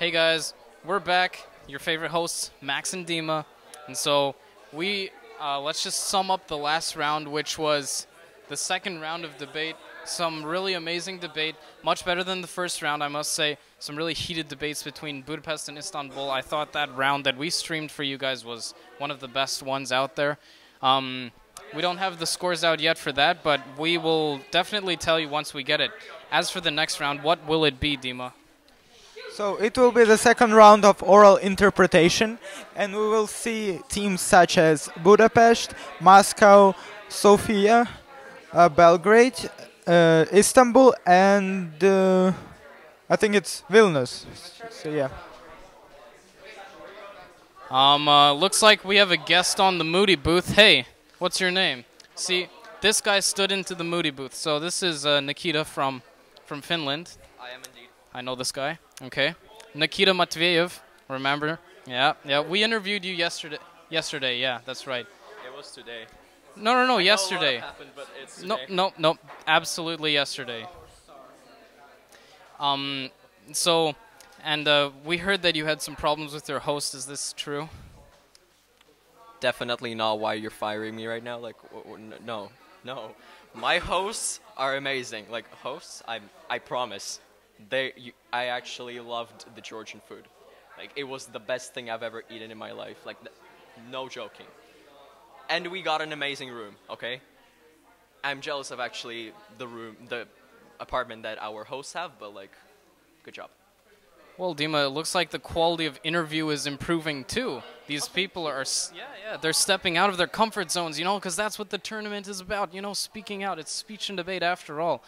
Hey guys, we're back. Your favorite hosts, Max and Dima, and so we let's just sum up the last round, which was the second round of debate. Some really amazing debate, much better than the first round, I must say. Some really heated debates between Budapest and Istanbul. I thought that round that we streamed for you guys was one of the best ones out there. We don't have the scores out yet for that, but we will definitely tell you once we get it. As for the next round, what will it be, Dima? So it will be the second round of oral interpretation, and we will see teams such as Budapest, Moscow, Sofia, Belgrade, Istanbul, and I think it's Vilnius. So yeah. Looks like we have a guest on the Moody booth. Hey, what's your name? See, this guy stood into the Moody booth. So this is Nikita from Finland. I am indeed. I know this guy. Okay. Nikita Matveyev, remember? Yeah. We interviewed you yesterday. Yesterday, yeah, that's right. It was today. No, I yesterday. know a lot happened, but it's today. No, absolutely yesterday. So, and we heard that you had some problems with your host. Is this true? Definitely not why you're firing me right now. Like, no. My hosts are amazing. Like, hosts, I promise. I actually loved the Georgian food. Like, it was the best thing I've ever eaten in my life. Like, no joking. And we got an amazing room, okay? I'm jealous of actually the apartment that our hosts have, but like, good job. Well, Dima, it looks like the quality of interview is improving too. These people are, they're stepping out of their comfort zones, you know, because that's what the tournament is about, you know, speaking out. It's speech and debate after all.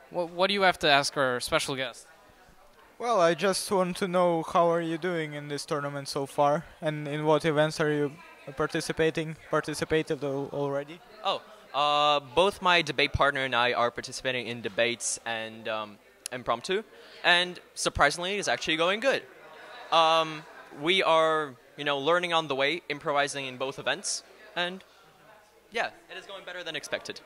What do you have to ask our special guest? Well, I just want to know how are you doing in this tournament so far, and in what events are you participated already? Oh, both my debate partner and I are participating in debates and impromptu, and surprisingly, it's actually going good. We are, learning on the way, improvising in both events, and yeah, it is going better than expected.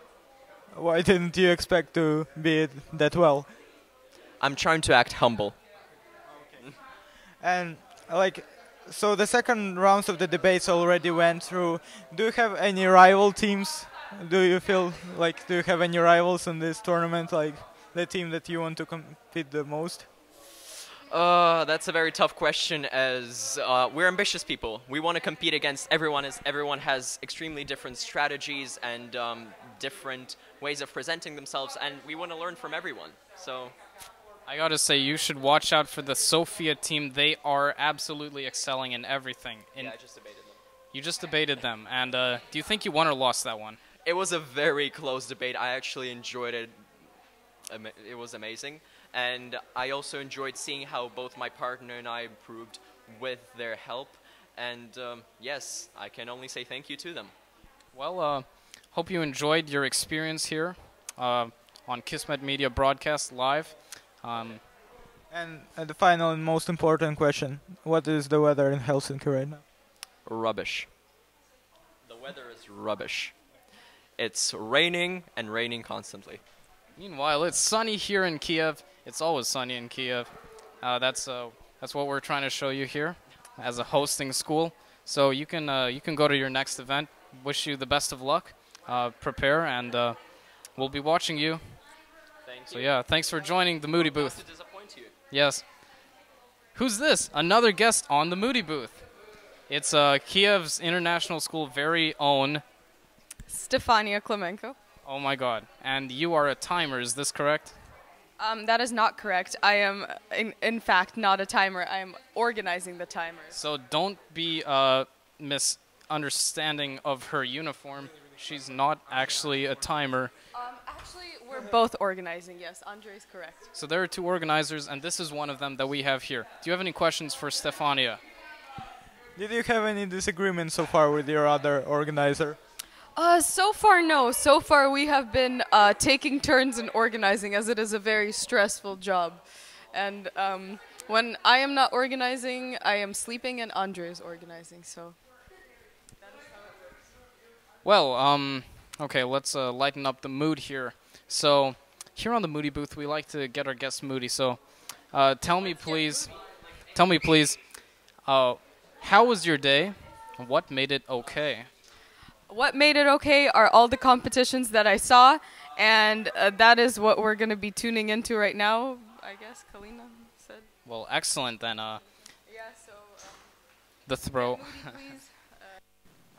Why didn't you expect to be that well? I'm trying to act humble. And so the second rounds of the debates already went through. Do you have any rival teams? Do you have any rivals in this tournament? Like the team that you want to compete the most? That's a very tough question as we're ambitious people. We want to compete against everyone as everyone has extremely different strategies and different ways of presenting themselves, and we want to learn from everyone. So I gotta say, you should watch out for the Sofia team. They are absolutely excelling in everything. Yeah, I just debated them. You just debated them, and do you think you won or lost that one? It was a very close debate. I actually enjoyed it. It was amazing. And I also enjoyed seeing how both my partner and I improved with their help. And yes, I can only say thank you to them. Well, hope you enjoyed your experience here on Kismet Media Broadcast Live. And the final and most important question, what is the weather in Helsinki right now? Rubbish. The weather is rubbish. It's raining and raining constantly. Meanwhile, it's sunny here in Kiev. It's always sunny in Kiev. That's what we're trying to show you here as a hosting school. So you can go to your next event. Wish you the best of luck. Prepare, and we'll be watching you. Thank you. So yeah, thanks for joining the Moody booth. Not to disappoint you. Yes. Who's this? Another guest on the Moody booth. It's Kiev's International School very own Stefania Klemenko. Oh my God. And you are a timer, is this correct? That is not correct. I am, in fact, not a timer. I am organizing the timers. So don't be misunderstanding of her uniform. She's not actually a timer. Actually, we're both organizing, yes. Andre is correct. So there are two organizers, and this is one of them that we have here. Do you have any questions for Stefania? Did you have any disagreements so far with your other organizer? So far, no. So far, we have been taking turns in organizing, as it is a very stressful job. And when I am not organizing, I am sleeping, and Andre is organizing. So that is how it works. Well, okay, let's lighten up the mood here. So here on the Moody booth, we like to get our guests moody. So tell me, please. tell me, please, how was your day? What made it okay? What made it okay are all the competitions that I saw, and that is what we're going to be tuning into right now, I guess Kalina said. Well, excellent then. Yeah, so... The throw. please.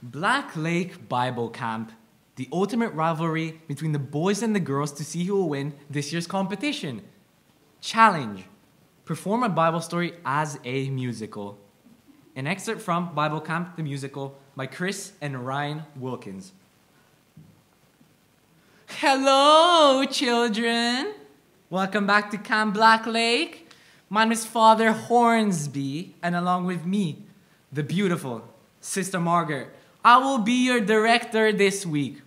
Black Lake Bible Camp, the ultimate rivalry between the boys and the girls to see who will win this year's competition. Challenge: perform a Bible story as a musical. An excerpt from Bible Camp, the musical, by Chris and Ryan Wilkins. Hello, children. Welcome back to Camp Black Lake. My name is Father Hornsby, and along with me, the beautiful Sister Margaret, I will be your director this week.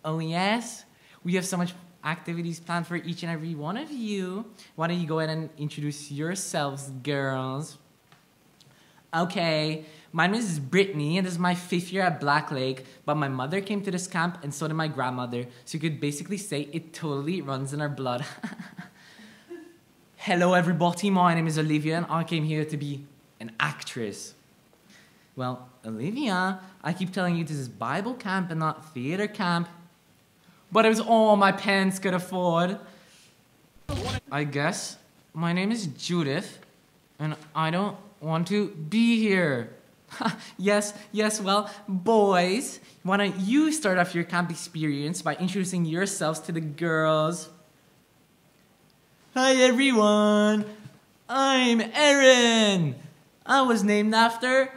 Oh yes, we have so much activities planned for each and every one of you. Why don't you go ahead and introduce yourselves, girls? Okay, my name is Brittany, and this is my 5th year at Black Lake, but my mother came to this camp, and so did my grandmother, so you could basically say it totally runs in our blood. Hello everybody, my name is Olivia, and I came here to be an actress. Well, Olivia, I keep telling you this is Bible camp and not theater camp, but it was all my parents could afford. I guess my name is Judith, and I don't want to be here. Yes, well, boys, why don't you start off your camp experience by introducing yourselves to the girls? Hi everyone, I'm Aaron. I was named after...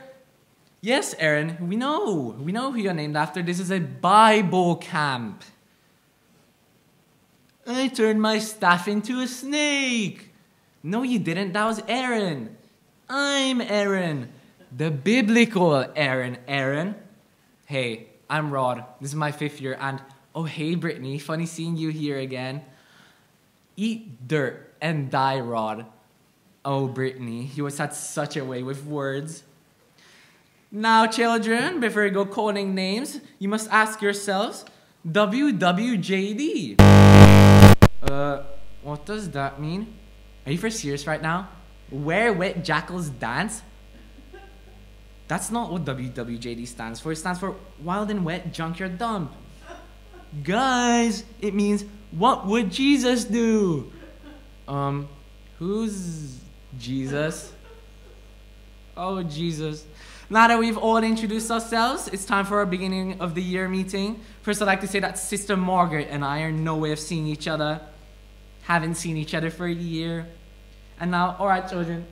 Yes, Aaron, we know who you're named after. This is a Bible camp. I turned my staff into a snake. No, you didn't, that was Aaron. I'm Aaron, the biblical Aaron. Hey, I'm Rod. This is my 5th year, and oh hey Brittany, funny seeing you here again. Eat dirt and die, Rod. Oh Brittany, you always had such a way with words. Now children, before you go calling names, you must ask yourselves, WWJD. What does that mean? Are you for serious right now? Where wet jackals dance? That's not what WWJD stands for. It stands for Wild and Wet Junkyard Dump. Guys, it means, what would Jesus do? Who's Jesus? Oh, Jesus. Now that we've all introduced ourselves, it's time for our beginning of the year meeting. First, I'd like to say that Sister Margaret and I are no way of seeing each other. Haven't seen each other for a year. And now, alright children,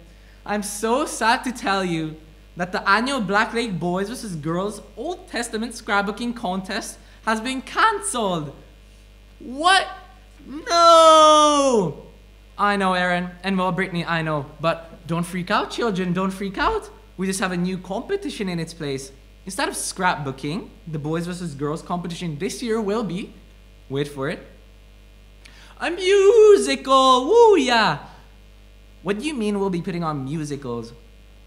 I'm so sad to tell you that the annual Black Lake Boys vs. Girls Old Testament scrapbooking contest has been cancelled. What? No! I know, Aaron, and well, Brittany, I know, but don't freak out, children, don't freak out. We just have a new competition in its place. Instead of scrapbooking, the Boys vs. Girls competition this year will be, wait for it, a musical! Woo yeah! What do you mean we'll be putting on musicals?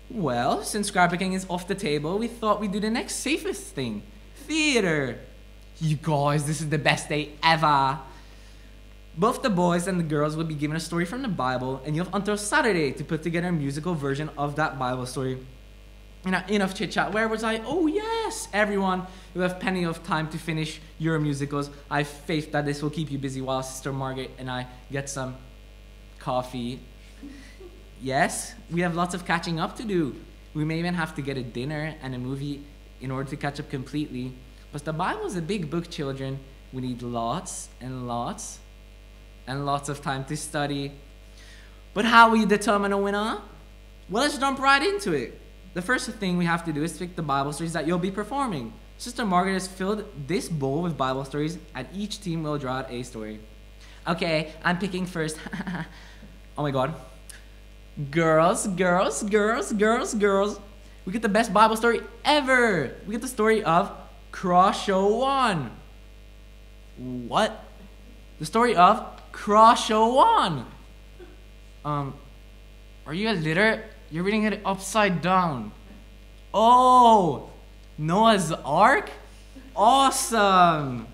Well, since scrapbooking is off the table, we thought we'd do the next safest thing. Theater! You guys, this is the best day ever! Both the boys and the girls will be given a story from the Bible, and you have until Saturday to put together a musical version of that Bible story. Enough chit-chat. Where was I? Oh yes, everyone. You have plenty of time to finish your musicals. I have faith that this will keep you busy while Sister Margaret and I get some coffee. Yes, we have lots of catching up to do. We may even have to get a dinner and a movie in order to catch up completely. But the Bible is a big book, children. We need lots and lots and lots of time to study. But how will you determine a winner? Well, let's jump right into it. The first thing we have to do is pick the Bible stories that you'll be performing. Sister Margaret has filled this bowl with Bible stories, and each team will draw out a story. Okay, I'm picking first. Oh my god. Girls. We get the best Bible story ever. We get the story of Cross Show 1. What? The story of Cross Show 1. Are you illiterate? You're reading it upside down. Oh, Noah's Ark? Awesome.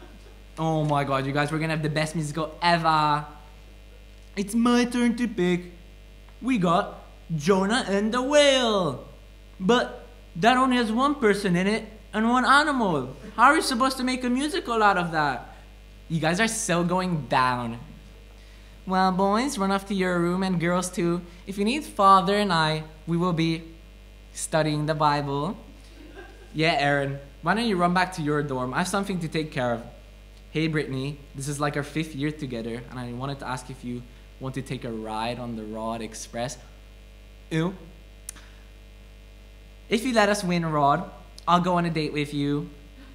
Oh my god, you guys, we're gonna have the best musical ever. It's my turn to pick. We got Jonah and the whale. But that only has one person in it and one animal. How are we supposed to make a musical out of that? You guys are so going down. Well, boys, run off to your room, and girls too. If you need Father and I, we will be studying the Bible. Yeah, Aaron, why don't you run back to your dorm? I have something to take care of. Hey, Brittany, this is like our 5th year together, and I wanted to ask if you want to take a ride on the Rod Express. Ew. If you let us win, Rod, I'll go on a date with you.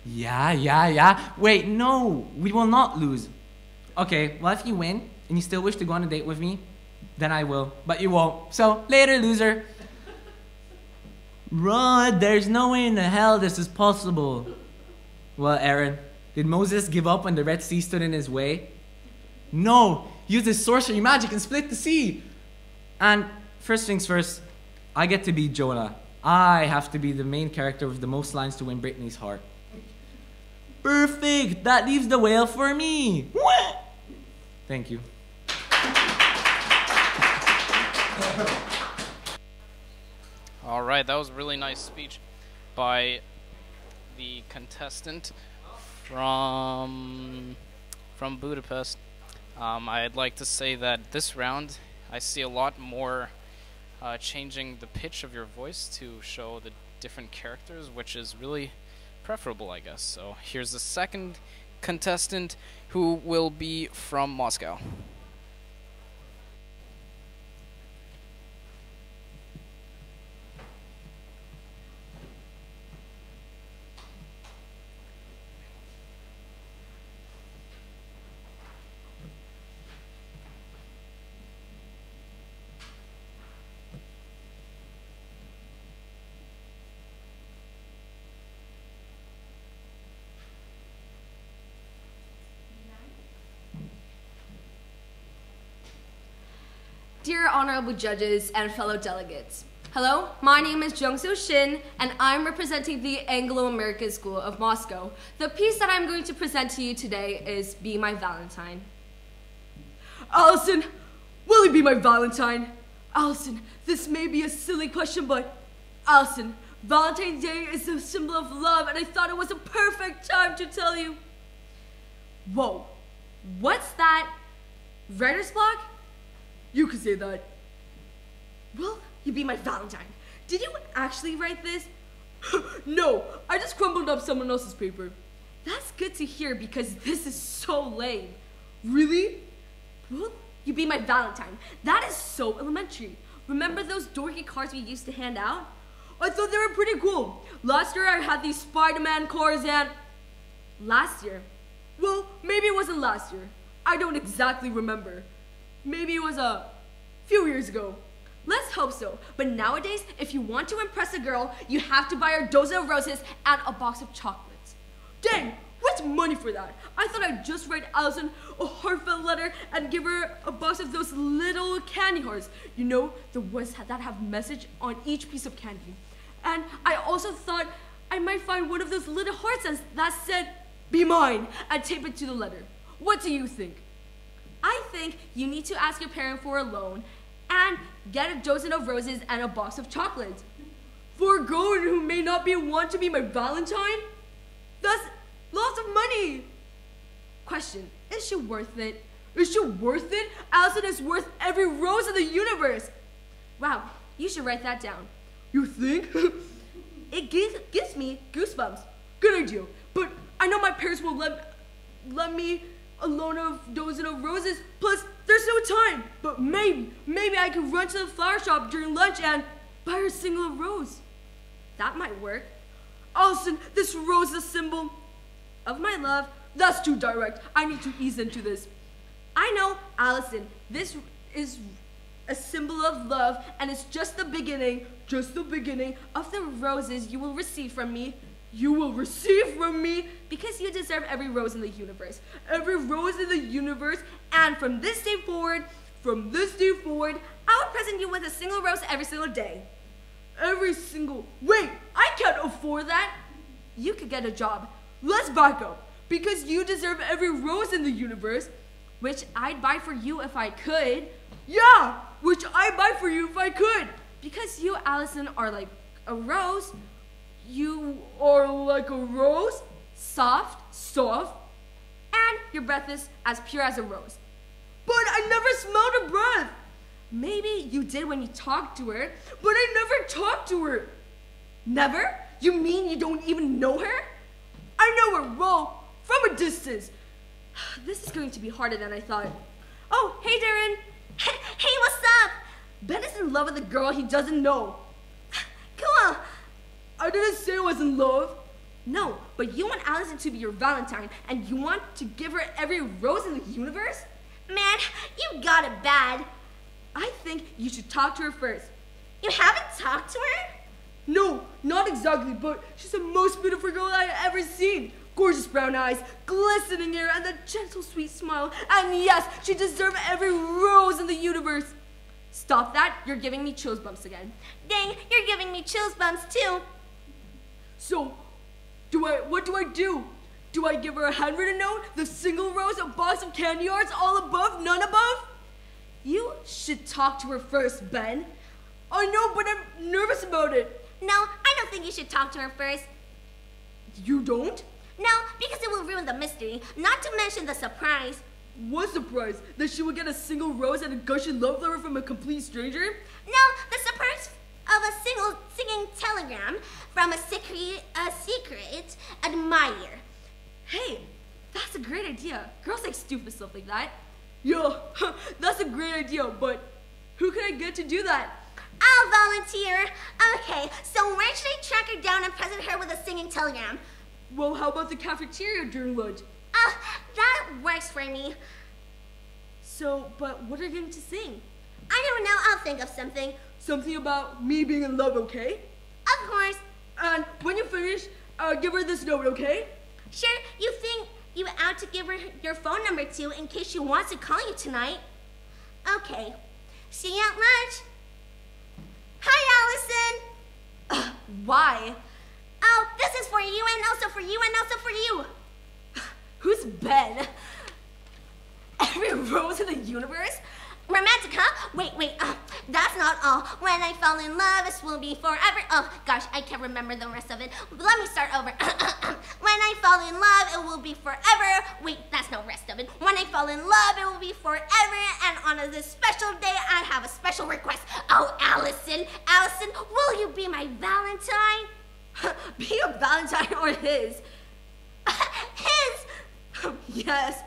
Yeah. Wait, no, we will not lose. Okay, well, if you win and you still wish to go on a date with me, then I will, but you won't. So, later, loser. Rod, there's no way in the hell this is possible. Well, Aaron, did Moses give up when the Red Sea stood in his way? No, he used his sorcery magic and split the sea. And first things first, I get to be Jonah. I have to be the main character with the most lines to win Brittany's heart. Perfect! That leaves the whale for me! Thank you. All right, that was a really nice speech by the contestant from Budapest. I'd like to say that this round, I see a lot more changing the pitch of your voice to show the different characters, which is really preferable, I guess. So here's the second contestant, who will be from Moscow. Dear honorable judges and fellow delegates, hello, my name is Jungso Shin, and I'm representing the Anglo-American School of Moscow. The piece that I'm going to present to you today is Be My Valentine. Allison, will you be my Valentine? Allison, this may be a silly question, but Allison, Valentine's Day is a symbol of love, and I thought it was a perfect time to tell you. Whoa, What's that? Writer's block? you could say that. Will you be my Valentine? Did you actually write this? No, I just crumbled up someone else's paper. That's good to hear because this is so lame. Really? Will you be my Valentine? That is so elementary. Remember those dorky cards we used to hand out? I thought they were pretty cool. Last year I had these Spider-Man cars and... Last year. Well, maybe it wasn't last year. I don't exactly remember. Maybe it was a few years ago. Let's hope so. But nowadays, if you want to impress a girl, you have to buy her a dozen of roses and a box of chocolates. Dang, what's money for that? I thought I'd just write Allison a heartfelt letter and give her a box of those little candy hearts. You know, the ones that have message on each piece of candy. And I also thought I might find one of those little hearts that said, "Be mine," and tape it to the letter. What do you think? I think you need to ask your parent for a loan and get a dozen of roses and a box of chocolates. For a girl who may not want to be my Valentine? That's lots of money. Question, is she worth it? Is she worth it? Allison is worth every rose in the universe. Wow, you should write that down. You think? It gives me goosebumps. Good idea. But I know my parents will let me a loan of dozen of roses. Plus, there's no time. But maybe I can run to the flower shop during lunch and buy her a single rose. That might work. Allison, this rose is a symbol Of my love. That's too direct. I need to ease into this. I know, Allison, this is a symbol of love, and it's just the beginning of the roses you will receive from me. You will receive from me Because you deserve every rose in the universe. every rose in the universe. And from this day forward, I will present you with a single rose every single day. Wait, I can't afford that. You could get a job, Let's back up. Because you deserve every rose in the universe. which I'd buy for you if I could. Yeah, which I buy for you if I could. because you, Allison, are like a rose. You are like a rose, soft, and your breath is as pure as a rose. But I never smelled a breath. Maybe you did when you talked to her, but I never talked to her. Never? You mean you don't even know her? I know her well, from a distance. This is going to be harder than I thought. Oh, hey, Darren. Hey, what's up? Ben is in love with a girl he doesn't know. Cool. I didn't say I was in love. No, but you want Allison to be your Valentine, and you want to give her every rose in the universe? Man, you got it bad. I think you should talk to her first. You haven't talked to her? No, not exactly, but she's the most beautiful girl I've ever seen. Gorgeous brown eyes, glistening hair, and that gentle, sweet smile. And yes, she deserves every rose in the universe. Stop that, you're giving me chills bumps again. Dang, you're giving me chills bumps too. So, what do I do? Do I give her a handwritten note, the single rose, a box of candy hearts, all above, none above? You should talk to her first, Ben. I know, but I'm nervous about it. No, I don't think you should talk to her first. You don't? No, because it will ruin the mystery, not to mention the surprise. What surprise? That she would get a single rose and a gushing love letter from a complete stranger? No, the surprise of a single singing telegram from a secret admirer. Hey, that's a great idea. Girls like stupid stuff like that. Yeah, that's a great idea, but who can I get to do that? I'll volunteer. Okay, so where should I track her down and present her with a singing telegram? Well, how about the cafeteria during lunch? That works for me. So, but what are you going to sing? I don't know, I'll think of something. Something about me being in love, okay? Of course. And when you finish, give her this note, okay? Sure, you think you out to give her your phone number to in case she wants to call you tonight. Okay, see you at lunch. Hi, Allison. Why? Oh, this is for you and also for you and also for you. Who's Ben? Every rose in the universe? Romantic, huh? Wait, that's not all. When I fall in love, this will be forever. Oh, gosh, I can't remember the rest of it. Let me start over. When I fall in love, it will be forever. Wait, that's no rest of it. When I fall in love, it will be forever. And on this special day, I have a special request. Oh, Allison, will you be my Valentine? Be your Valentine or his? His? Yes.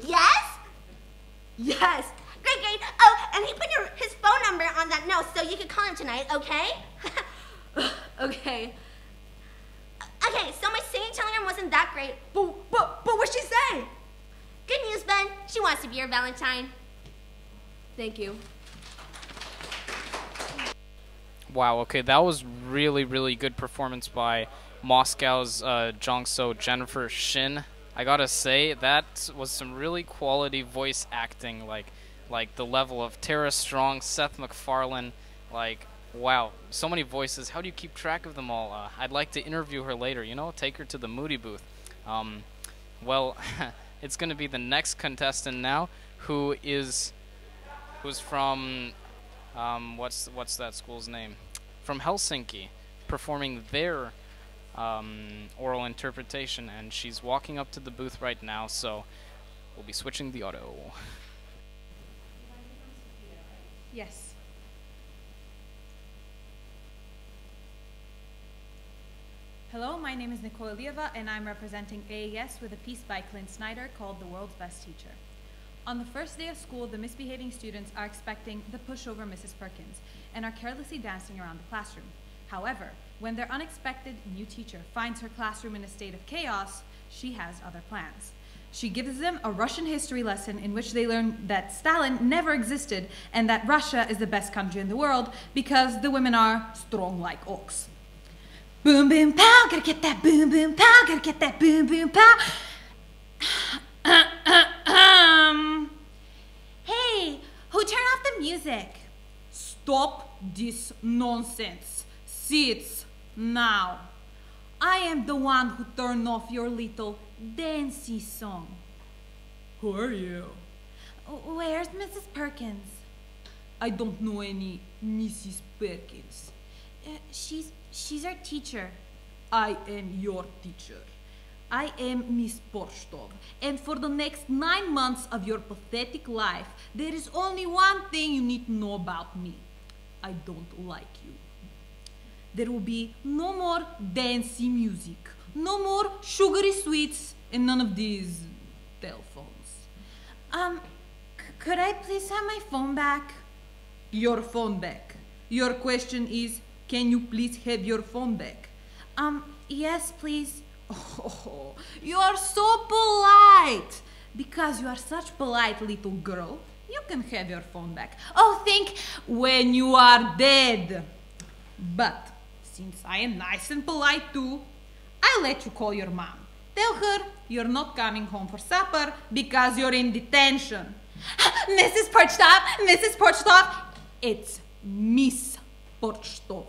Yes? Yes. Great. Oh, and he put his phone number on that note so you can call him tonight, okay? Okay. Okay, so my singing telegram wasn't that great. But what'd she say? Good news, Ben. She wants to be your Valentine. Thank you. Wow, okay, that was really, really good performance by Moscow's Jongso Jennifer Shin. I gotta say, that was some really quality voice acting, like the level of Tara Strong, Seth MacFarlane, like, wow, so many voices. How do you keep track of them all? I'd like to interview her later, take her to the Moody booth. Well, it's gonna be the next contestant now, who's from, what's that school's name? From Helsinki, performing their oral interpretation, and she's walking up to the booth right now, so we'll be switching the audio. Yes. Hello, my name is Nicole Lieva, and I'm representing AAS with a piece by Clint Snyder called The World's Best Teacher. On the first day of school, the misbehaving students are expecting the pushover Mrs. Perkins and are carelessly dancing around the classroom. However, when their unexpected new teacher finds her classroom in a state of chaos, she has other plans. She gives them a Russian history lesson in which they learn that Stalin never existed and that Russia is the best country in the world because the women are strong like oaks. Boom, boom, pow, gotta get that boom, boom, pow, gotta get that boom, boom, pow. Hey, who turned off the music? Stop this nonsense. Sit now. I am the one who turned off your little dancey song. Who are you? Where's Mrs. Perkins? I don't know any Mrs. Perkins? She's our teacher. I am your teacher. I am Miss Porstov, and for the next 9 months of your pathetic life, there is only one thing you need to know about me. I don't like you. There will be no more dancey music, no more sugary sweets, and none of these telephones. Could I please have my phone back? Your phone back. Your question is, can you please have your phone back? Yes, please. Oh, you are so polite. Because you are such polite little girl, you can have your phone back. Oh, think When you are dead. But since I am nice and polite too, I'll let you call your mom. Tell her you're not coming home for supper because you're in detention. Mrs. Porchtov, Mrs. Porchtov. It's Miss Porchtov.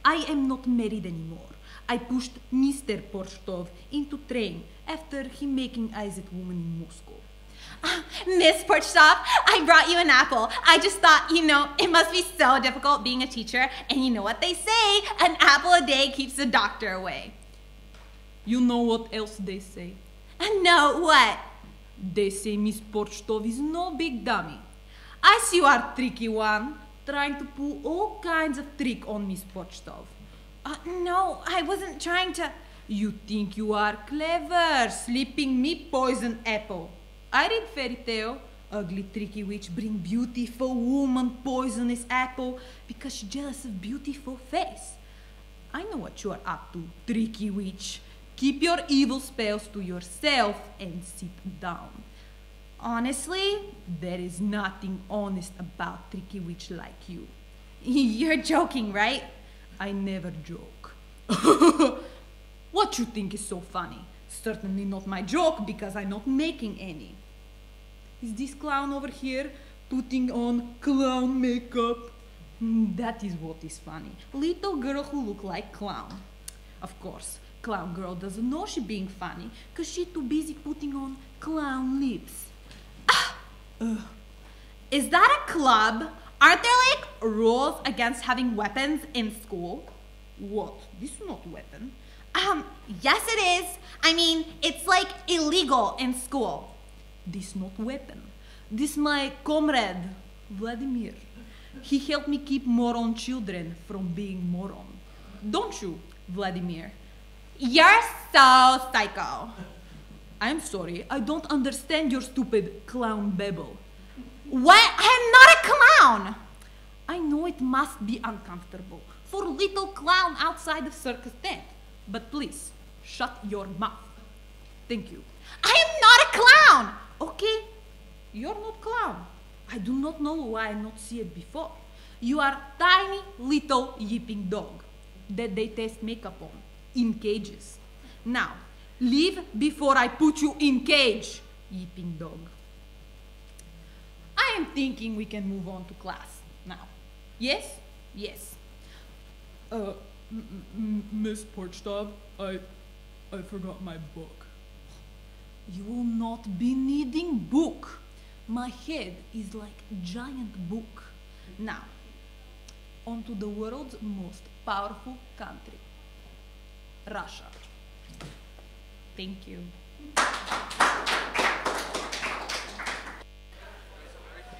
I am not married anymore. I pushed Mr. Porchtov into train after he making eyes at woman in Moscow. Miss Porchtov, I brought you an apple. I just thought, it must be so difficult being a teacher. And you know what they say, an apple a day keeps the doctor away. You know what else they say? No, what? They say Miss Porchtov is no big dummy. I see you are tricky one, trying to pull all kinds of trick on Miss Porchtov. No, I wasn't trying to... You think you are clever, slipping me poison apple. I read fairy tale. Ugly tricky witch bring beautiful woman poisonous apple because she jealous of beautiful face. I know what you are up to, tricky witch. Keep your evil spells to yourself and sit down. Honestly, there is nothing honest about tricky witch like you. You're joking, right? I never joke. What you think is so funny? Certainly not my joke because I'm not making any. Is this clown over here putting on clown makeup? That is what is funny. Little girl who look like clown. Of course, clown girl doesn't know she being funny because she too busy putting on clown lips. Is that a club? Aren't there like rules against having weapons in school? What? This is not weapon. Yes it is. I mean, it's like illegal in school. This not weapon. This my comrade, Vladimir. He helped me keep moron children from being moron. Don't you, Vladimir? You're so psycho. I'm sorry, I don't understand your stupid clown babble. What? I'm not a clown! I know it must be uncomfortable for a little clown outside the circus tent. But please, shut your mouth. Thank you. I am not a clown! Okay, you're not clown. I do not know why I not see it before. You are tiny little yipping dog that they test makeup on in cages. Now, leave before I put you in cage, yipping dog. I am thinking we can move on to class now. Yes? Yes. Miss Porchtov, I forgot my book. You will not be needing book. My head is like giant book. Now, on to the world's most powerful country, Russia. Thank you.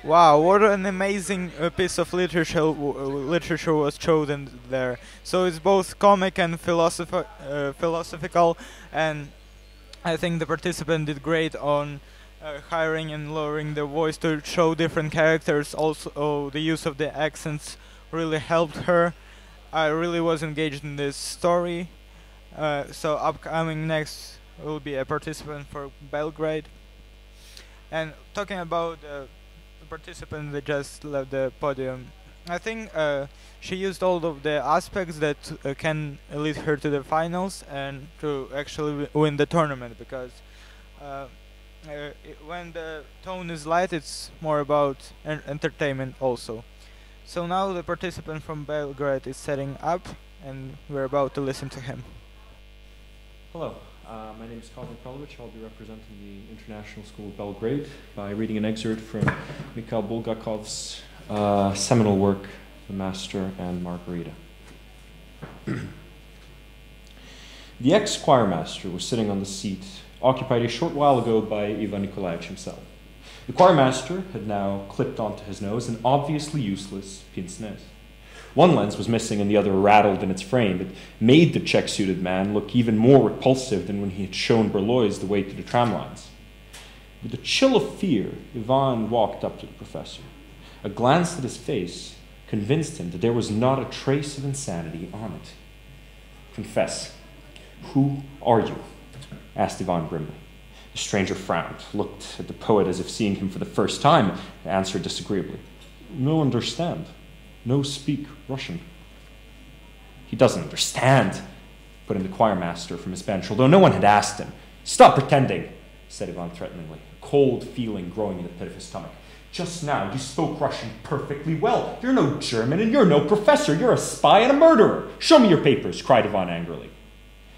Wow, what an amazing piece of literature was chosen there. So it's both comic and philosophical, and I think the participant did great on hiring and lowering the voice to show different characters. Also, the use of the accents really helped her. I really was engaged in this story. So upcoming next will be a participant for Belgrade. And talking about the participant that just left the podium, I think she used all of the aspects that can lead her to the finals and to actually win the tournament, because when the tone is light, it's more about entertainment also. So now the participant from Belgrade is setting up, and we're about to listen to him. Hello, my name is Kozan Kralovic. I'll be representing the International School of Belgrade by reading an excerpt from Mikhail Bulgakov's seminal work, the master, and Margarita. The ex-choir master was sitting on the seat occupied a short while ago by Ivan Nikolaevich himself. The choir master had now clipped onto his nose an obviously useless pince-nez. One lens was missing and the other rattled in its frame. It made the check-suited man look even more repulsive than when he had shown Berlois the way to the tram lines. With a chill of fear, Ivan walked up to the professor. A glance at his face convinced him that there was not a trace of insanity on it. "Confess, who are you?" asked Ivan grimly. The stranger frowned, looked at the poet as if seeing him for the first time, and answered disagreeably. "No understand. No speak Russian." "He doesn't understand," put in the choir master from his bench, although no one had asked him. "Stop pretending," said Ivan threateningly, a cold feeling growing in the pit of his stomach. "Just now you spoke Russian perfectly well. You're no German and you're no professor. You're a spy and a murderer. Show me your papers," cried Ivan angrily.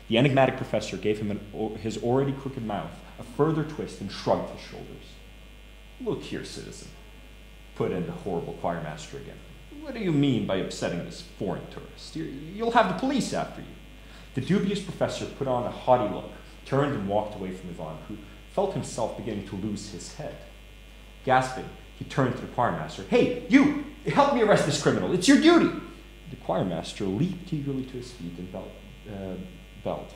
The enigmatic professor gave him his already crooked mouth a further twist and shrugged his shoulders. "Look here, citizen," put in the horrible choir master again. "What do you mean by upsetting this foreign tourist? You'll have the police after you." The dubious professor put on a haughty look, turned and walked away from Ivan, who felt himself beginning to lose his head. Gasping, he turned to the choir master. "Hey, you! Help me arrest this criminal. It's your duty!" The choir master leaped eagerly to his feet and belled.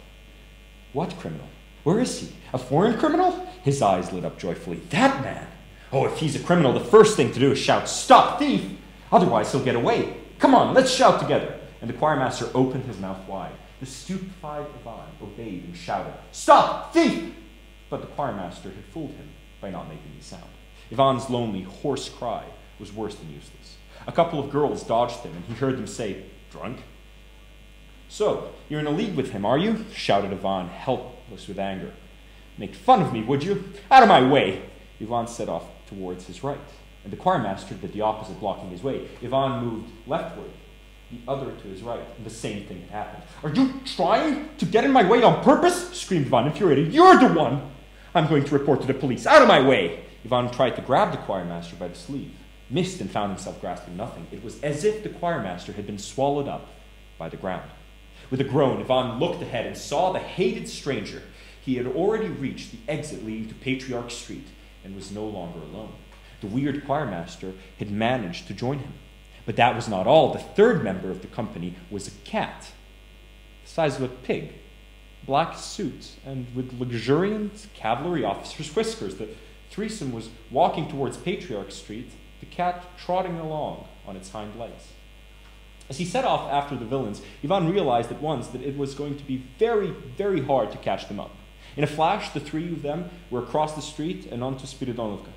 "What criminal? Where is he? A foreign criminal?" His eyes lit up joyfully. "That man! Oh, if he's a criminal, the first thing to do is shout, 'Stop, thief!' Otherwise he'll get away. Come on, let's shout together." And the choir master opened his mouth wide. The stupefied Ivan obeyed and shouted, "Stop, thief!" But the choir master had fooled him by not making any sound. Ivan's lonely, hoarse cry was worse than useless. A couple of girls dodged him, and he heard them say, "Drunk?" "So, you're in a league with him, are you?" shouted Ivan, helpless with anger. "Make fun of me, would you? Out of my way!" Ivan set off towards his right, and the choir master did the opposite, blocking his way. Ivan moved leftward, the other to his right, and the same thing had happened. "Are you trying to get in my way on purpose?" screamed Ivan, infuriated. "You're the one! I'm going to report to the police. Out of my way!" Ivan tried to grab the choir master by the sleeve, missed and found himself grasping nothing. It was as if the choir master had been swallowed up by the ground. With a groan, Ivan looked ahead and saw the hated stranger. He had already reached the exit leading to Patriarch Street and was no longer alone. The weird choir master had managed to join him. But that was not all. The third member of the company was a cat, the size of a pig, black suit, and with luxuriant cavalry officer's whiskers. The threesome was walking towards Patriarch Street, the cat trotting along on its hind legs. As he set off after the villains, Ivan realized at once that it was going to be very, very hard to catch them up. In a flash, the three of them were across the street and onto Spiridonovka.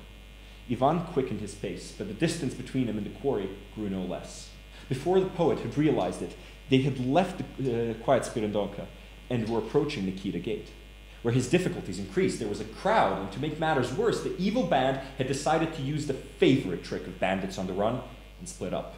Ivan quickened his pace, but the distance between him and the quarry grew no less. Before the poet had realized it, they had left the quiet Spiridonovka and were approaching Nikita Gate. Where his difficulties increased, there was a crowd, and to make matters worse, the evil band had decided to use the favorite trick of bandits on the run and split up.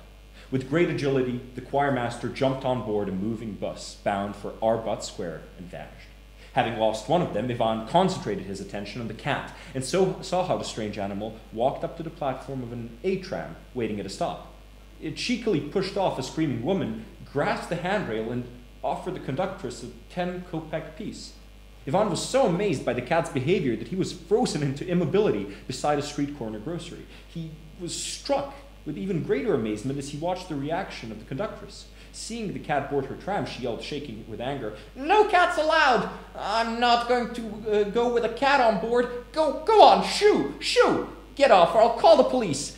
With great agility, the choir master jumped on board a moving bus bound for Arbat Square and vanished. Having lost one of them, Ivan concentrated his attention on the cat and so saw how the strange animal walked up to the platform of an A-tram waiting at a stop. It cheekily pushed off a screaming woman, grasped the handrail, and offered the conductress a 10-kopeck piece. Ivan was so amazed by the cat's behavior that he was frozen into immobility beside a street corner grocery. He was struck with even greater amazement as he watched the reaction of the conductress. Seeing the cat board her tram, she yelled, shaking with anger, "No cats allowed! I'm not going to go with a cat on board. Go on, shoo! Get off or I'll call the police!"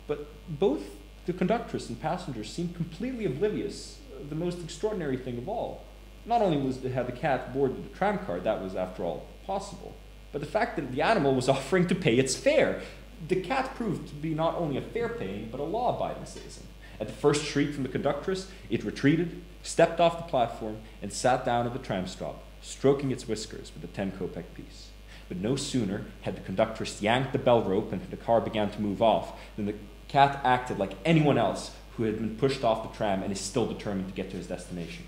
But both the conductress and passengers seemed completely oblivious of the most extraordinary thing of all. Not only had the cat boarded the tram car, that was after all possible, but the fact that the animal was offering to pay its fare. The cat proved to be not only a fare-paying, but a law-abiding citizen. At the first shriek from the conductress, it retreated, stepped off the platform, and sat down at the tram stop, stroking its whiskers with a 10-kopeck piece. But no sooner had the conductress yanked the bell rope and the car began to move off than the cat acted like anyone else who had been pushed off the tram and is still determined to get to his destination.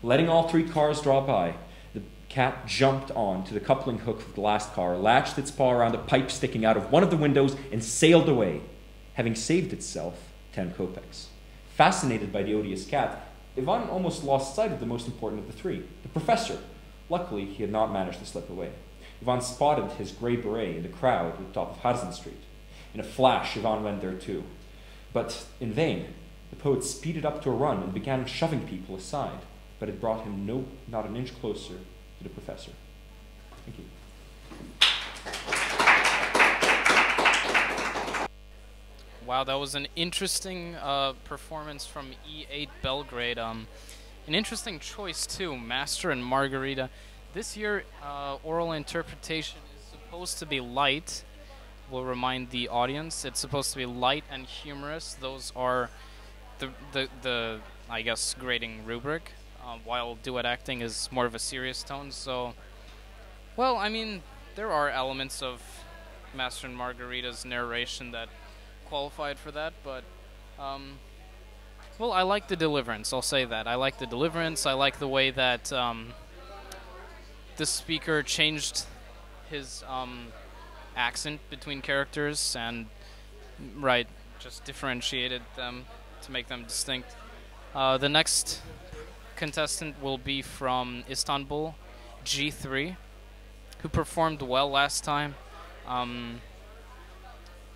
Letting all three cars draw by, the cat jumped on to the coupling hook of the last car, latched its paw around a pipe sticking out of one of the windows, and sailed away, having saved itself 10 kopecks. Fascinated by the odious cat, Ivan almost lost sight of the most important of the three, the professor. Luckily, he had not managed to slip away. Ivan spotted his grey beret in the crowd at the top of Harzan Street. In a flash, Ivan went there too. But in vain. The poet speeded up to a run and began shoving people aside, but it brought him not an inch closer to the professor. Thank you. Wow, that was an interesting performance from E8 Belgrade. An interesting choice too, Master and Margarita. This year, oral interpretation is supposed to be light. We'll remind the audience, it's supposed to be light and humorous. Those are the I guess, grading rubric, while duet acting is more of a serious tone. So, well, I mean, there are elements of Master and Margarita's narration that qualified for that, but, well, I like the deliverance, I'll say that. I like the deliverance, I like the way that the speaker changed his accent between characters and, right, just differentiated them to make them distinct. The next contestant will be from Istanbul, G3, who performed well last time.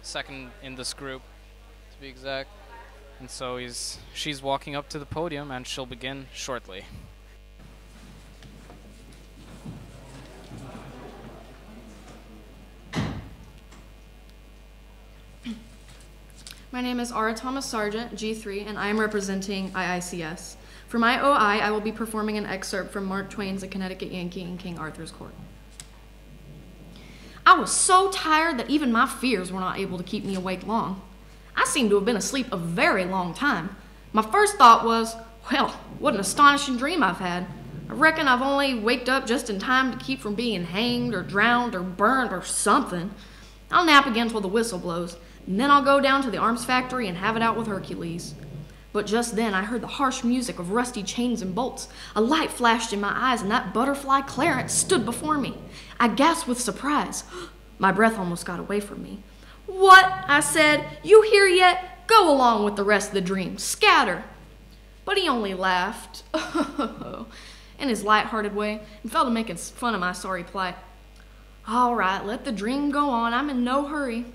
Second in this group, to be exact. And so she's walking up to the podium, and she'll begin shortly. My name is Ara Thomas Sargent, G3, and I am representing IICS. For my OI, I will be performing an excerpt from Mark Twain's A Connecticut Yankee in King Arthur's Court. I was so tired that even my fears were not able to keep me awake long. I seemed to have been asleep a very long time. My first thought was, well, what an astonishing dream I've had. I reckon I've only waked up just in time to keep from being hanged or drowned or burned or something. I'll nap again till the whistle blows, and then I'll go down to the arms factory and have it out with Hercules. But just then I heard the harsh music of rusty chains and bolts. A light flashed in my eyes, and that butterfly Clarence stood before me. I gasped with surprise. My breath almost got away from me. "What?" I said. "You here yet? Go along with the rest of the dream. Scatter." But he only laughed in his light-hearted way and fell to making fun of my sorry plight. "All right, let the dream go on. I'm in no hurry."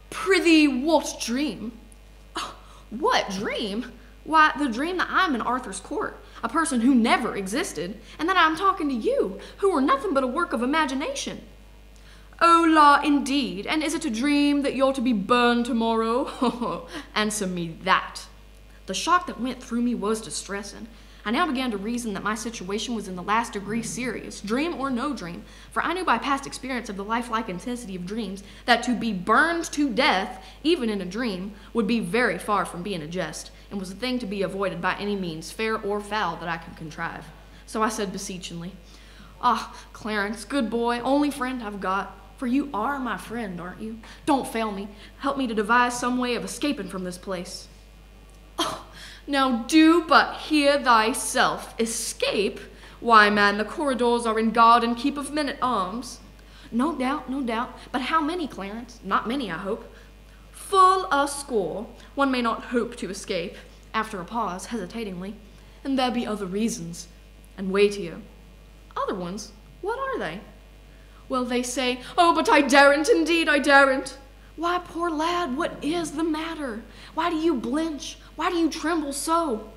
"Prithee, what dream?" "What dream? Why, the dream that I'm in Arthur's court, a person who never existed, and that I'm talking to you, who are nothing but a work of imagination." "Oh, la, indeed, and is it a dream that you're to be burned tomorrow?" "Answer me that." The shock that went through me was distressing. I now began to reason that my situation was in the last degree serious, dream or no dream, for I knew by past experience of the lifelike intensity of dreams that to be burned to death, even in a dream, would be very far from being a jest, and was a thing to be avoided by any means, fair or foul, that I could contrive. So I said beseechingly, "Ah, Clarence, good boy, only friend I've got, for you are my friend, aren't you? Don't fail me. Help me to devise some way of escaping from this place." "Oh, now do but hear thyself. Escape? Why, man, the corridors are in guard and keep of men-at-arms." No doubt. But how many, Clarence? Not many, I hope." "Full a score. One may not hope to escape." After a pause, hesitatingly. "And there be other reasons, and weightier." "Other ones? What are they?" "Well, they say—" "Oh, but I daren't, indeed I daren't." "Why, poor lad, what is the matter? Why do you blench? Why do you tremble so?"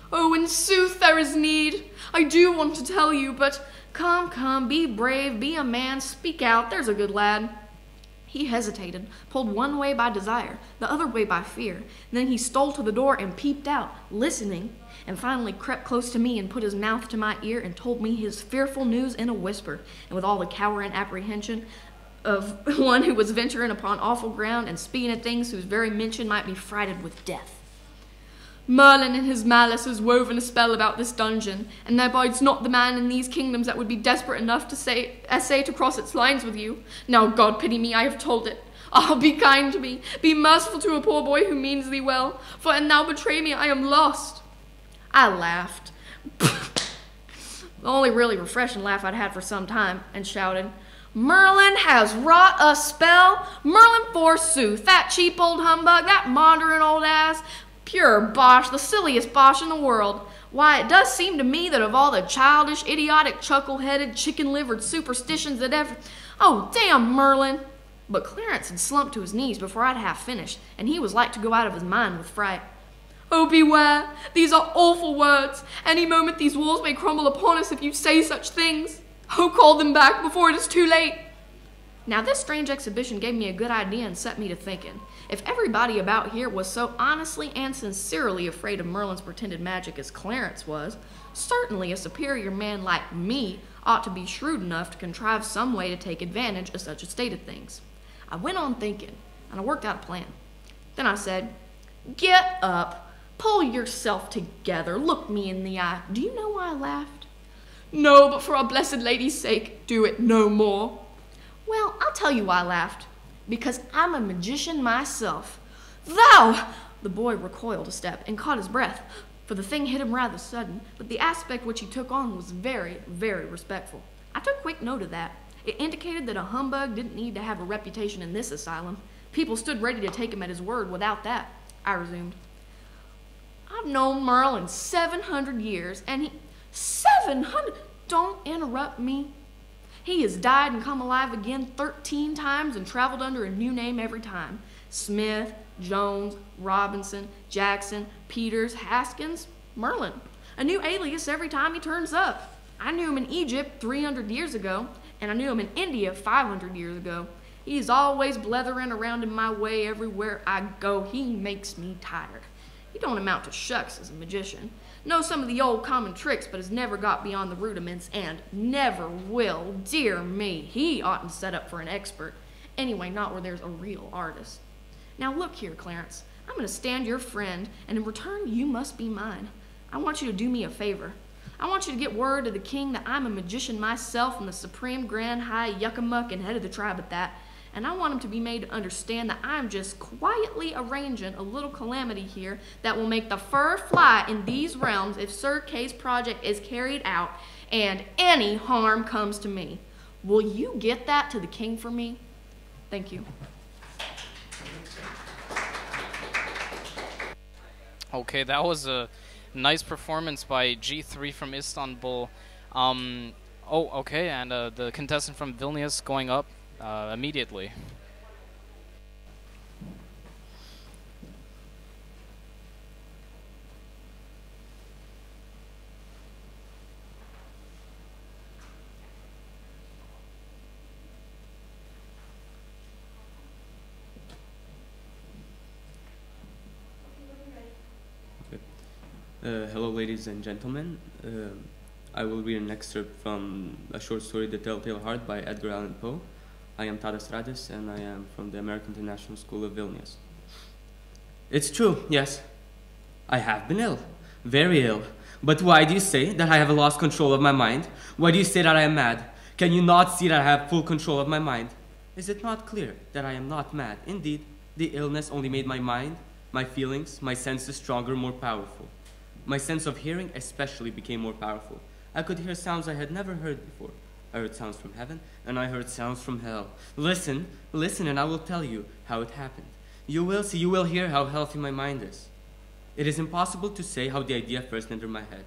"Oh, in sooth, there is need. I do want to tell you, but—" Come, be brave, be a man, speak out, there's a good lad." He hesitated, pulled one way by desire, the other way by fear. Then he stole to the door and peeped out, listening, and finally crept close to me and put his mouth to my ear and told me his fearful news in a whisper, and with all the cowering apprehension of one who was venturing upon awful ground and speaking of things whose very mention might be frighted with death. "Merlin in his malice has woven a spell about this dungeon, and there bides not the man in these kingdoms that would be desperate enough to essay to cross its lines with you. Now, God pity me, I have told it. Ah, be kind to me, be merciful to a poor boy who means thee well, for an thou betray me, I am lost." I laughed, the only really refreshing laugh I'd had for some time, and shouted, "Merlin has wrought a spell? Merlin forsooth, that cheap old humbug, that maundering old ass. Pure bosh, the silliest bosh in the world. Why, it does seem to me that of all the childish, idiotic, chuckle-headed, chicken-livered superstitions that ever... Oh, damn, Merlin! But Clarence had slumped to his knees before I'd half finished, and he was like to go out of his mind with fright. Oh, beware! These are awful words. Any moment these walls may crumble upon us if you say such things. Oh, call them back before it is too late. Now, this strange exhibition gave me a good idea and set me to thinking. If everybody about here was so honestly and sincerely afraid of Merlin's pretended magic as Clarence was, certainly a superior man like me ought to be shrewd enough to contrive some way to take advantage of such a state of things. I went on thinking, and I worked out a plan. Then I said, "Get up, pull yourself together, look me in the eye." Do you know why I laughed? "No, but for our blessed lady's sake, do it no more." Well, I'll tell you why I laughed. Because I'm a magician myself. Thou! The boy recoiled a step and caught his breath, for the thing hit him rather sudden, but the aspect which he took on was very, very respectful. I took quick note of that. It indicated that a humbug didn't need to have a reputation in this asylum. People stood ready to take him at his word without that. I resumed. I've known Merlin 700 years, and he... 700? Don't interrupt me. He has died and come alive again 13 times and traveled under a new name every time. Smith, Jones, Robinson, Jackson, Peters, Haskins, Merlin. A new alias every time he turns up. I knew him in Egypt 300 years ago, and I knew him in India 500 years ago. He's always blethering around in my way everywhere I go. He makes me tired. He don't amount to shucks as a magician. Knows some of the old common tricks, but has never got beyond the rudiments, and never will. Dear me, he oughtn't set up for an expert. Anyway, not where there's a real artist. Now look here, Clarence. I'm going to stand your friend, and in return, you must be mine. I want you to do me a favor. I want you to get word to the king that I'm a magician myself and the supreme grand high yuckamuck and head of the tribe at that. And I want him to be made to understand that I'm just quietly arranging a little calamity here that will make the fur fly in these realms if Sir Kay's project is carried out and any harm comes to me. Will you get that to the king for me? Thank you. Okay, that was a nice performance by G3 from Istanbul. Okay, and the contestant from Vilnius going up immediately. Hello, ladies and gentlemen. I will read an excerpt from a short story, The Telltale Heart by Edgar Allan Poe. I am Tadas Radis, and I am from the American International School of Vilnius. It's true, yes. I have been ill, very ill. But why do you say that I have lost control of my mind? Why do you say that I am mad? Can you not see that I have full control of my mind? Is it not clear that I am not mad? Indeed, the illness only made my mind, my feelings, my senses stronger, more powerful. My sense of hearing especially became more powerful. I could hear sounds I had never heard before. I heard sounds from heaven, and I heard sounds from hell. Listen, listen, and I will tell you how it happened. You will see, you will hear how healthy my mind is. It is impossible to say how the idea first entered my head.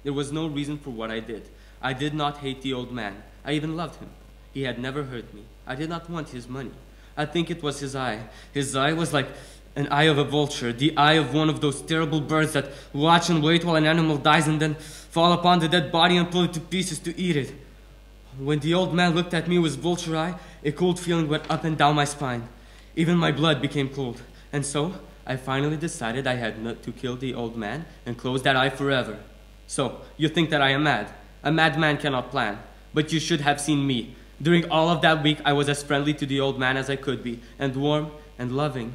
There was no reason for what I did. I did not hate the old man. I even loved him. He had never hurt me. I did not want his money. I think it was his eye. His eye was like an eye of a vulture, the eye of one of those terrible birds that watch and wait while an animal dies and then fall upon the dead body and pull it to pieces to eat it. When the old man looked at me with his vulture eye, a cold feeling went up and down my spine. Even my blood became cold. And so, I finally decided I had not to kill the old man and close that eye forever. So, you think that I am mad? A madman cannot plan. But you should have seen me. During all of that week, I was as friendly to the old man as I could be, and warm and loving.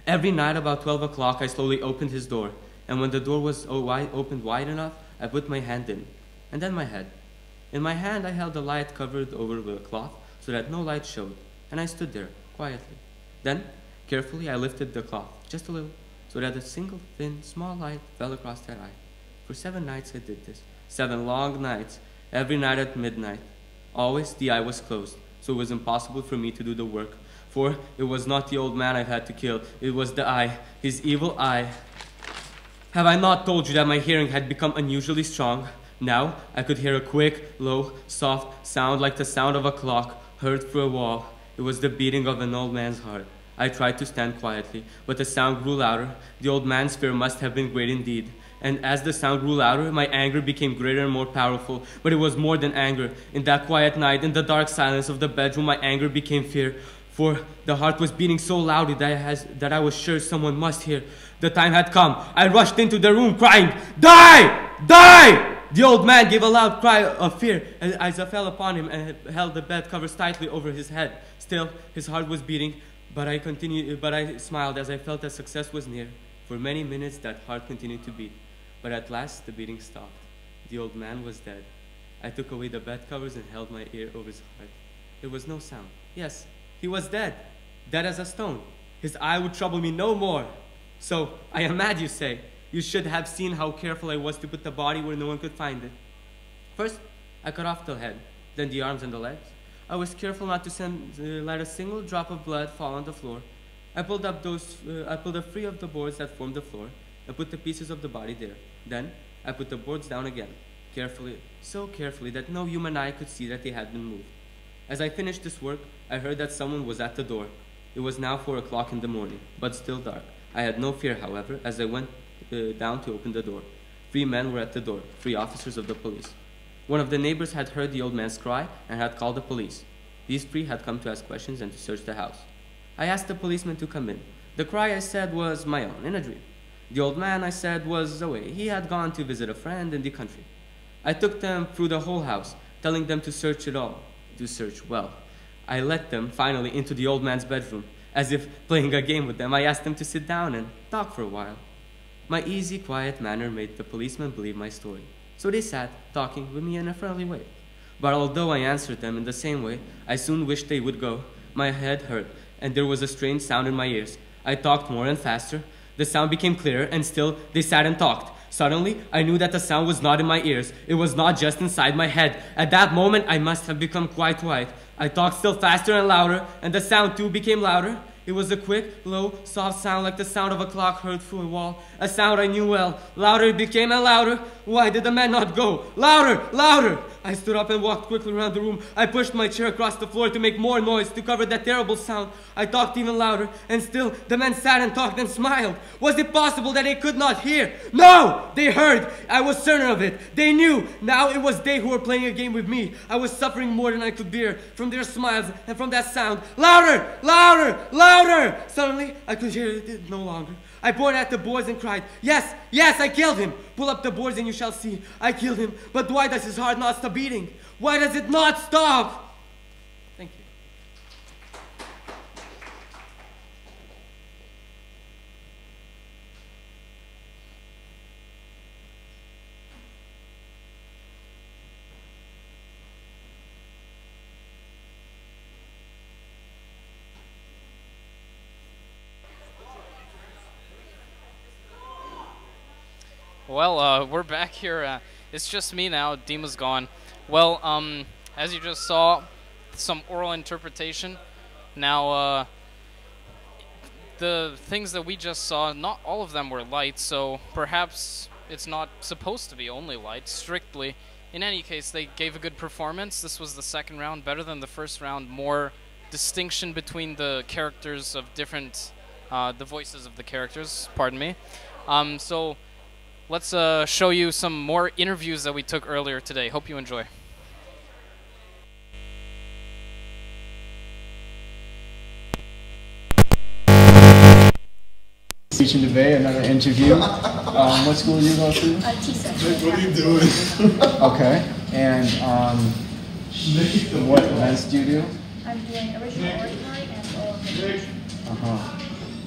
Every night about 12 o'clock, I slowly opened his door. And when the door was opened wide enough, I put my hand in, and then my head. In my hand, I held a light covered over with a cloth so that no light showed, and I stood there, quietly. Then, carefully, I lifted the cloth, just a little, so that a single, thin, small light fell across that eye. For 7 nights I did this, 7 long nights, every night at midnight. Always the eye was closed, so it was impossible for me to do the work, for it was not the old man I had to kill, it was the eye, his evil eye. Have I not told you that my hearing had become unusually strong? Now I could hear a quick, low, soft sound like the sound of a clock heard through a wall. It was the beating of an old man's heart. I tried to stand quietly, but the sound grew louder. The old man's fear must have been great indeed. And as the sound grew louder, my anger became greater and more powerful. But it was more than anger. In that quiet night, in the dark silence of the bedroom, my anger became fear. For the heart was beating so loudly that I was sure someone must hear. The time had come. I rushed into the room crying, "Die! Die!" The old man gave a loud cry of fear as I fell upon him and held the bed covers tightly over his head. Still, his heart was beating, but I smiled as I felt that success was near. For many minutes, that heart continued to beat. But at last, the beating stopped. The old man was dead. I took away the bed covers and held my ear over his heart. There was no sound. Yes, he was dead. Dead as a stone. His eye would trouble me no more. So, I am mad, you say. You should have seen how careful I was to put the body where no one could find it. First, I cut off the head, then the arms and the legs. I was careful not to let a single drop of blood fall on the floor. I pulled up free of the boards that formed the floor and put the pieces of the body there. Then, I put the boards down again, carefully, so carefully that no human eye could see that they had been moved. As I finished this work, I heard that someone was at the door. It was now 4 o'clock in the morning, but still dark. I had no fear, however, as I went down to open the door. 3 men were at the door, 3 officers of the police. One of the neighbors had heard the old man's cry and had called the police. These 3 had come to ask questions and to search the house. I asked the policeman to come in. The cry, I said, was my own, in a dream. The old man, I said, was away. He had gone to visit a friend in the country. I took them through the whole house, telling them to search it all, to search well. I let them, finally, into the old man's bedroom. As if playing a game with them, I asked them to sit down and talk for a while. My easy, quiet manner made the policeman believe my story. So they sat, talking with me in a friendly way. But although I answered them in the same way, I soon wished they would go. My head hurt, and there was a strange sound in my ears. I talked more and faster. The sound became clearer, and still they sat and talked. Suddenly, I knew that the sound was not in my ears. It was not just inside my head. At that moment, I must have become quite white. I talked still faster and louder, and the sound too became louder. It was a quick, low, soft sound like the sound of a clock heard through a wall. A sound I knew well. Louder it became and louder. Why did the man not go? Louder! Louder! I stood up and walked quickly around the room. I pushed my chair across the floor to make more noise, to cover that terrible sound. I talked even louder, and still the men sat and talked and smiled. Was it possible that they could not hear? No! They heard! I was certain of it. They knew! Now it was they who were playing a game with me. I was suffering more than I could bear from their smiles and from that sound. Louder! Louder! Louder! Suddenly, I could hear it no longer. I pointed at the boards and cried, "Yes, yes, I killed him! Pull up the boards and you shall see. I killed him, but why does his heart not stop beating? Why does it not stop?" Thank you. Well, we're back here. It's just me now. Dima's gone. Well, as you just saw, some oral interpretation. Now, the things that we just saw, not all of them were light, so perhaps it's not supposed to be only light, strictly. In any case, they gave a good performance. This was the second round, better than the first round. More distinction between the characters of different, the voices of the characters, pardon me. So let's show you some more interviews that we took earlier today. Hope you enjoy. Teaching debate, another interview. What school do you go to? TISA. What are you doing? Okay, and what events do you do? I'm doing original oratory and oral history.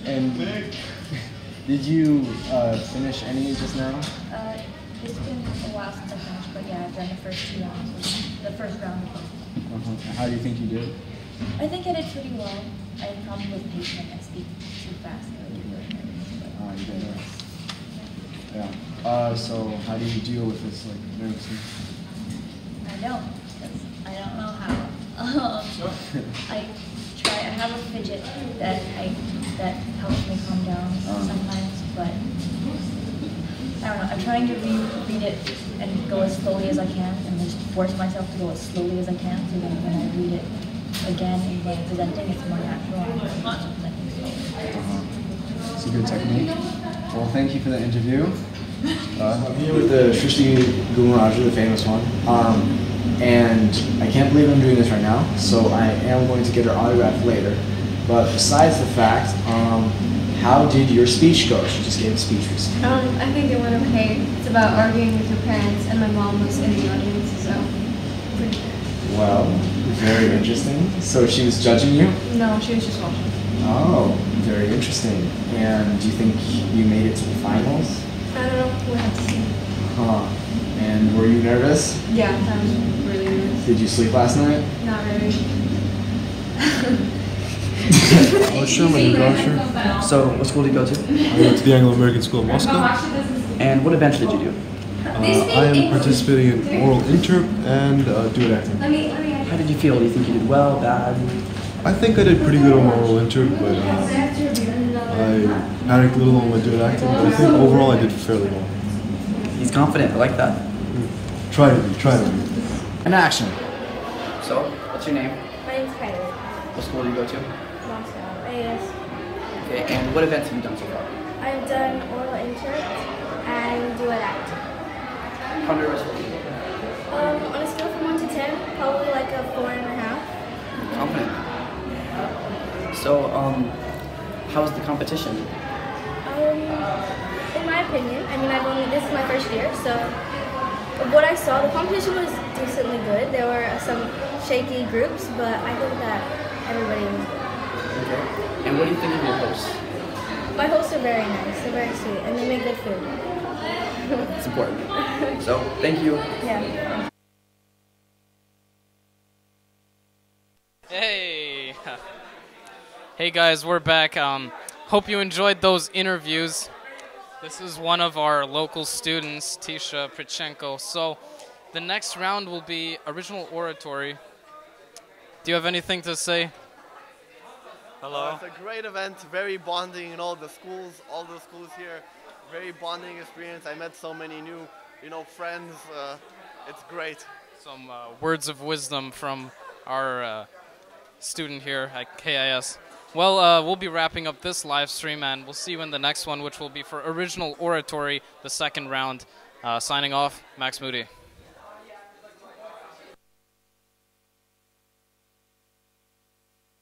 And did you finish any just now? It's been a while since I finished, but yeah, I've done the first 2 rounds. The first round. How do you think you did? I think I did pretty well. I probably was patient and speak too fast. You did it. Yeah. So how do you deal with this nervousness? I don't know how. I have a fidget that helps me calm down sometimes, but don't know, I'm trying to read it and go as slowly as I can and just force myself to go as slowly as I can so that when I read it again and when I'm presenting, it's more natural and I'm not presenting slowly. It's a good technique. Well, thank you for the interview. I'm here with the Shrishti Gumaraja, the famous one. And I can't believe I'm doing this right now, so I am going to get her autograph later. But besides the fact, how did your speech go? She just gave a speech recently. I think it went okay. It's about arguing with your parents, and my mom was in the audience, so pretty good. Well, very interesting. So she was judging you? No, she was just watching. Oh, very interesting. And do you think you made it to the finals? I don't know. We'll have to see. Huh. And were you nervous? Yeah, I was really nervous. Did you sleep last night? Not really. Sure, my name is Rosher. So, what school did you go to? I went to the Anglo-American School of Moscow. And what events did you do? I am participating in oral interp and duet acting. How did you feel? Do you think you did well, bad? I think I did pretty good on my oral interp, but I panicked a little on my duet acting, but I think overall I did fairly well. He's confident. I like that. Try to be. And action. So, what's your name? My name's Kylie. What school do you go to? Moscow. AS. Okay, and what events have you done so far? I've done oral intern and duet acting. How nervous were you? On a scale from 1 to 10, probably like a 4.5. Confident. So, how was the competition? In my opinion, I mean, this is my first year, so what I saw, the competition was decently good. There were some shaky groups, but I think that everybody was good. Okay. And what do you think of your hosts? My hosts are very nice. They're very sweet, and they make good food. It's important. So, thank you. Yeah. Hey! Hey guys, we're back. Hope you enjoyed those interviews. This is one of our local students, Tisha Prichenko. So the next round will be original oratory. Do you have anything to say? Hello. It's a great event, very bonding in all the schools here. Very bonding experience. I met so many new, friends. It's great. Some words of wisdom from our student here at KIS. Well, we'll be wrapping up this live stream, and we'll see you in the next one, which will be for original oratory, the second round. Signing off, Max Moody.